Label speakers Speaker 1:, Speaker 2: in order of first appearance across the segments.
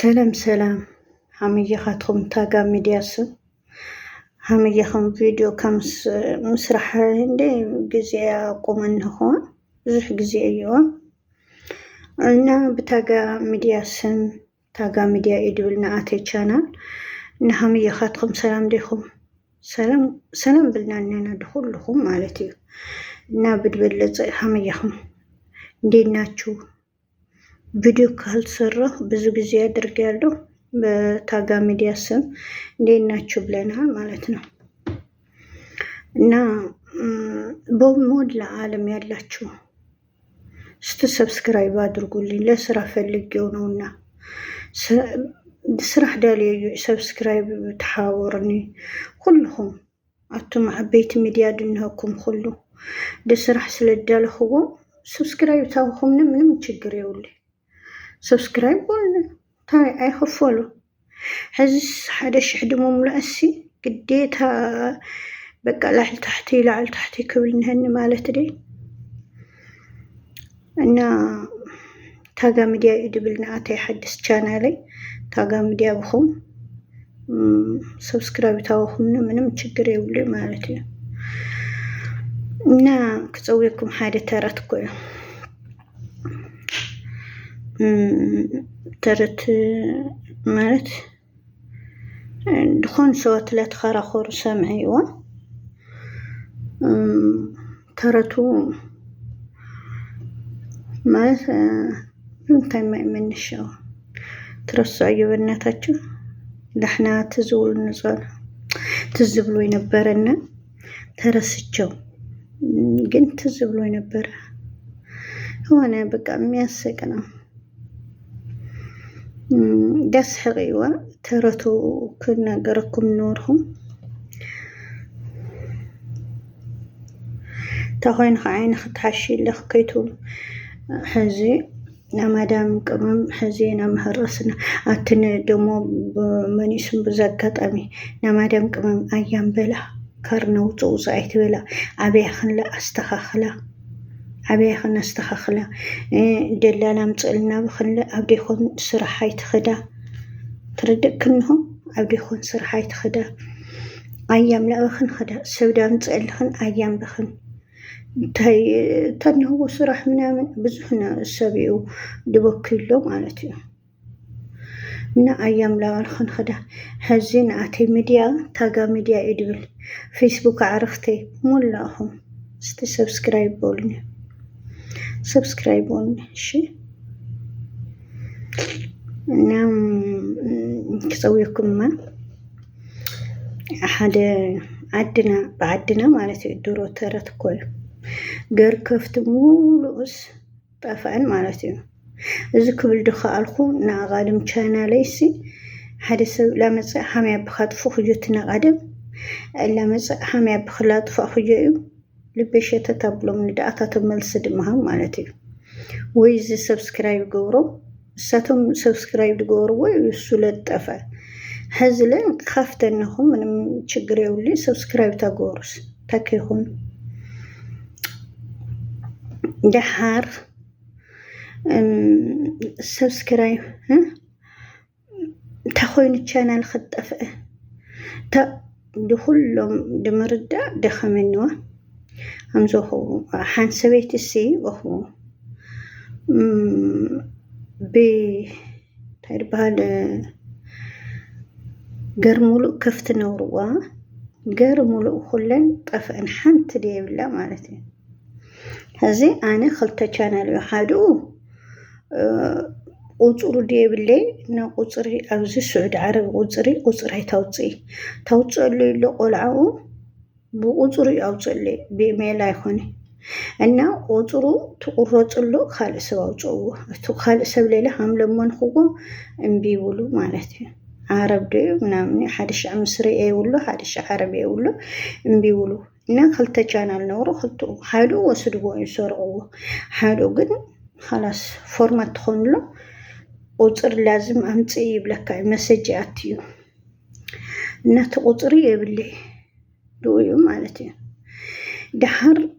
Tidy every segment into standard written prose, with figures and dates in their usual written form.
Speaker 1: سلام حميخاتكم تاقا ميدياسو حميخم فيديو كمس مسرح عندي جزيا قومن هو زح جزيا ايوه انا بتاقا ميدياسم تاقا ميديا ايدولنا اتي چانال نحميخاتكم سلام ديكم سلام بلنا اننا دخول لكم مالتي نابد بلز حميخم ديناتشو ቪዲዮ ካልሰራሁ ብዙ ጊዜ አድርጌያለሁ በታጋ ሚዲያ ስም እንዴናችሁ ብለናል ማለት ነው። እና በሞላ ዓለም ያላችሁ ሰብስክራይብ አድርጉልኝ ለስራ ፈልጌው ነውና ስራ ዳልዩ ሰብስክራይብ ተሓወርኒ ኩልኩም አቱም ዓበይቲ ሚዲያ ድንሃኩም ኩሉ ለስራ ስለዳልኽዎ ሰብስክራይብ ታውኹም ምንም ችግር የውልኝ سبسكرايب ولا تاي اي خفولو حزس حدا شحد مملأسي قديتها بقى لعل تحتي كبل نهن مالت دي انا تاقا ميديا يدبلنا اتي حدث چانالي تاقا ميديا بخم سبسكرايب تاوخم منم تشقري ولي مالتي انا كتسويكم حادة تارتكو ترت مالت دخون سوات لا تخرخور سامعيوا ترتو مالت ممكن ما من الشو ترسع يبناتاتشو دحنا تزول النزال تزبلو ينبرنا ترسجو قنت تزبلو ينبر هو انا بقى مياسقنا داس حقيوة ترتو كنا قركم نورهم تاخوين خاين ختحشي لخكيتو حزي نمادام قمم حزينا مهرسنا اتن دمو بمنيسم بزاقات امي نمادام قمم ايام بلا كارنو توزعيت بلا عبيخن لا استخخلا عبيخن استخخلا دلالا مصلنا بخن عبديخون سرحاي تخدا تردكنهم عبديخون سرحاي تخدا ايام لا بخن خدا سودا مصلخن ايام بخن تاي هو سرح منامن بزحنا السبيو دبكيلو مالتي نا ايام لا بخن خدا حزين اتي ميديا تاغا ميديا ادبل فيسبوك عرفتي مولاهم سبسكرايب بولني سبسكرايب شي نعم كسويكم ما أحد بعدنا مالتي الدورو ترت كل غير كفت مولوس طافعن مالتي إذا قبل دخالكم ناقادم چاناليسي حدث لا مصح حمي بخطفو خجوتنا قادم لا مصح حمي بخلاط فخجيو لبشة تابلو من دعاتا تملس دمها مالتي ويزي سبسكرايب قورو ساتم سبسكرايب قورو ويسولت طفا هزلن خافت انهم من تشغريو لي سبسكرايب تا قورس تاكيهون دحار سبسكرايب تاخوين الشانل خطفه تا دخلهم دمردا دخمنوا همزوهو حان سويت السي وهو تعرف هذا قرمولو كفت نوروا قرمولو خلن طفن حنت دي بالله مالتي هذي انا خلطة channel يحادو قصرو دي بالله نا قصري اوزي سعود عرب قصري توصي اللي لقلعو بقصري اوصلي بإيميل يخوني أنا قصرو تقرط له خالص واوصوه خالص بليله هم لما نخوه انبيولو مالتي عرب دي منامني حدش مصري ايولو حدش عربي ايولو انبيولو إنا خلطة channel نورو خلطو حادو وصدقو يسرقوه حادو قد خلاص فورمات خونلو قصر لازم امتي يبلك مسج اتيو إنا تقصري يبلي دويو مالتي دحر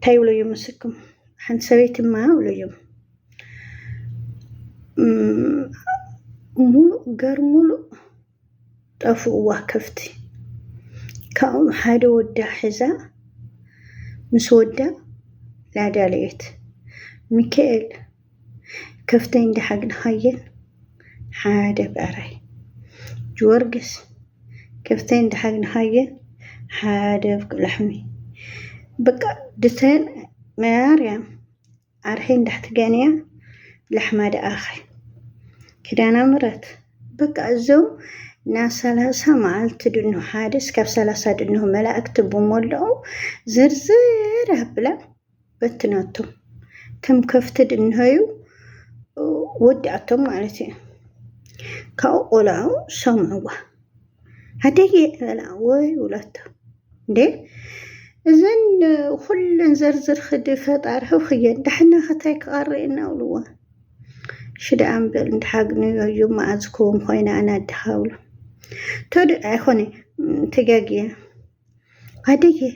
Speaker 1: تايولو يمسكم حنسويت ما ولا يوم ሙሉእ ገር ሙሉእ ጠፍእዋ ከፍቲ ካብኦም ሓደ ወዳ ሒዛ ምስ ወዳ ላዳለየት ሚካኤል ከፍተይ እንዳሓግንኻየን ሓደ ብዕራይ ጅወርግስ ከፍተይ እንዳሓግንኻየን ሓደ ብቅላሕሚ በቃ ድተን ማርያም ዓርሒ እንዳሕትገንያ لحمة دآخر كدانا مرت بقى الزو ناس 30 معلت دنو حادث كاب 30 دنو ملاك بمولعو زرزر هبلا بتناتو تم كفتد انهيو ودعتم مالتي كاو قولعو سمعوا هدي لا وي ولاتو دي إذن كل زرزر خدي فطارحو خيان دحنا ختايك قارئنا ولوا شد أمبل نتحقني يوم أذكرهم خوينا أنا أدخاول تود أخوني تجاجيا هديه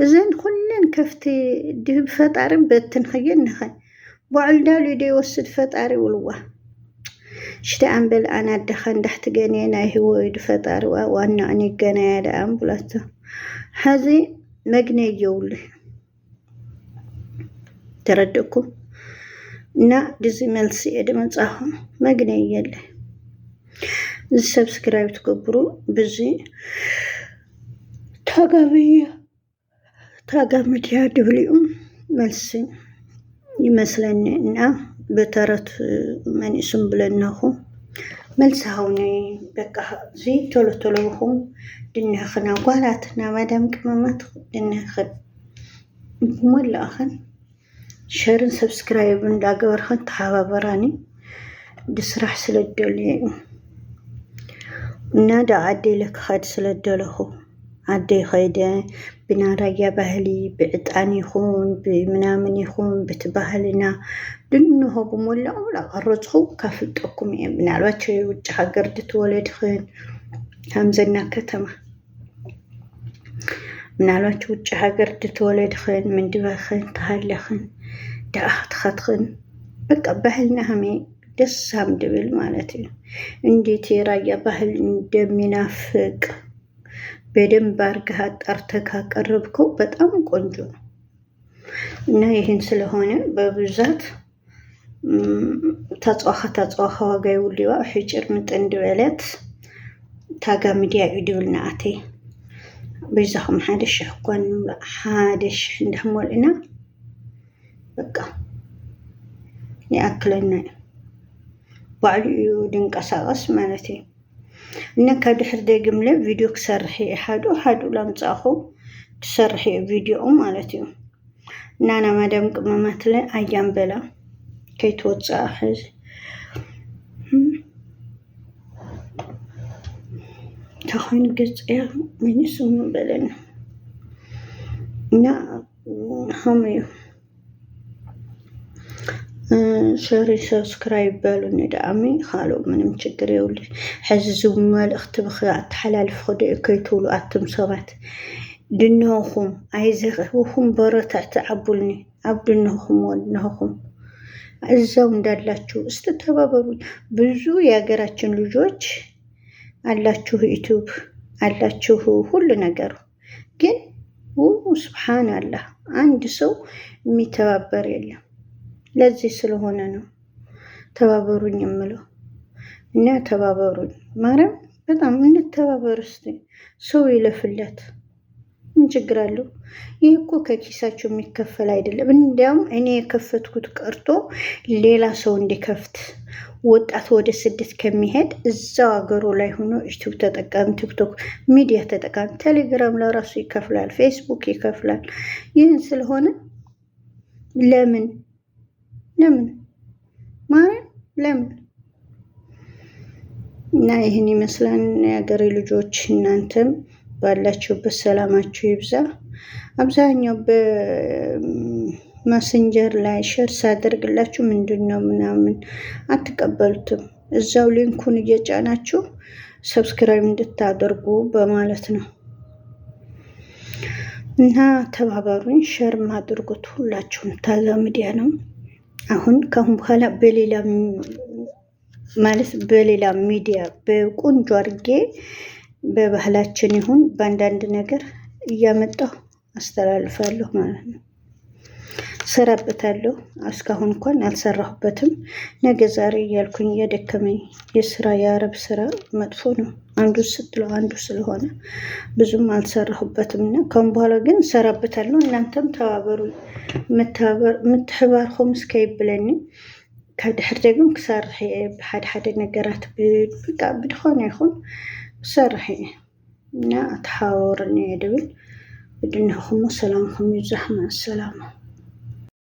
Speaker 1: إذن كلن كفتي دي فطار بتن خيان نخي بعل دالي دي وسد فطاري ولوا شد أمبل أنا أدخان تحت جنينا هو يد فطار وأنا أني جنايا دا أمبلته هذه مجني جولي تردكم نا دزي ملسي ادمان صاحم مجني يلي سبسكرايب تكبرو بزي تاقا مديا دبليوم ملسي يمثلني نا بترت من اسم بلناخو ملسي هوني بقى زي تولو هم دنيا خنا قالاتنا مادام كمامات دنيا خد مولا خن شيرن سبسكرايب نداغور خن تحابراني دسرح سلدولي نادا عدي لك خد سلدولو عدي خيدا بناريا بهلي بعطاني خون بمنامن يخون بتبهلنا دنه بمولا ولا غرزخو كافتكم بنالوات وجه حقر دتولد خن همزنا كتمه منالوات وجه حقر دتولد خن من دبخن تهلخن دأخت خطخن بقى بهلنا همي دسام دبل مالتي اندي تيرايا بهل እንደሚናፍቅ በደንብ አርገህ አጣርተህ ካቀረብከው በጣም ቆንጆ ነው እና ይሄን ስለሆነ በብዛት ተጽዋኻ ዋጋ ይውልዋ ሕጭር ምጥንድ በለት ታጋ ሚዲያ ይድብልና አቴ በዛም ሓደሽ ሕኳን ሓደሽ እንደሞልና በቃ ያክለና ባዕልዩ ድንቀሳቀስ ማለት እና ከድሕር ደግምለ ቪዲዮ ክሰርሕ ሓዱ ላምጻኹ ትሰርሕ ቪዲዮ ማለት እዩ ናና ማዳም ቅመማትለ አያም በላ ከይትወጽአ ሕዝ ተኾን ገጽያ ምን ስሙ በለን እና ሀመዩ شاري سبسكرايب بالو ندعمي خالو منم ችግር يولي حززو መልእኽቲ بخيات حلال فخدي كيتولو أتم صبات دنوخم عايزهم برتا تعبولني عبدنوخم ودنوخم እዛው እንዳላችሁ እስተተባበሩ ብዙ ያገራችን ልጆች አላችሁ ዩቲዩብ አላችሁ ሁሉ ነገር ግን ሱብሃንአላህ አንድ ሰው የሚተባበር የለም ለዚህ ስለሆነ ነው ተባበሩኝ የምለው እና ተባበሩኝ ማረም በጣም እንተባበር እስቲ ሰው ይለፍለት ምን ችግር አለው ይሄ እኮ ከኪሳችሁ የሚከፈል አይደለም እንዲያውም እኔ የከፈትኩት ቀርቶ ሌላ ሰው እንዲከፍት ወጣት ወደ ስደት ከሚሄድ እዛው አገሩ ላይ ሆኖ ዩቲዩብ ተጠቃሚ ቲክቶክ ሚዲያ ተጠቃሚ ቴሌግራም ለራሱ ይከፍላል ፌስቡክ ይከፍላል ይህን ስለሆነ ለምን ማረም ለምን እና ይሄን ይመስላል የአገሬ ልጆች እናንተም ባላችሁበት ሰላማችሁ ይብዛ አብዛኛው በመሰንጀር ላይ ሼር ሳደርግላችሁ ምንድነው ምናምን አትቀበሉትም እዛው ሊንኩን እየጫናችሁ ሰብስክራይብ እንድታደርጉ በማለት ነው እና ተባበሩኝ ሼር ማድርጉት ሁላችሁም ታጋ ሚዲያ ነው አሁን ከሁን በኋላ በሌላ ማለት በሌላ ሚዲያ በቆንጆ አድርጌ በባህላችን ይሁን በአንዳንድ ነገር እያመጣሁ አስተላልፋለሁ ማለት ነው። ሰራበታለሁ። እስካሁን እንኳን አልሰራሁበትም። ነገ ዛሬ እያልኩኝ እየደከመኝ የስራ የአረብ ስራ መጥፎ ነው። አንዱ ስትለው አንዱ ስለሆነ ብዙም አልሰራሁበትም እና ካሁን በኋላ ግን ሰራበታለሁ። እናንተም ተባበሩ። ምትሕባርኩም እስከ ይብለኒ ካብ ድሕር ደግሞ ክሰርሕ እየ ብሓደ ሓደ ነገራት በቃ ብድኾነ ይኹን ክሰርሕ እየ እና ተሓባበሩኒ እየ ድብል ብድንኹም ሰላምኩም ይብዛሕ። ማሰላማ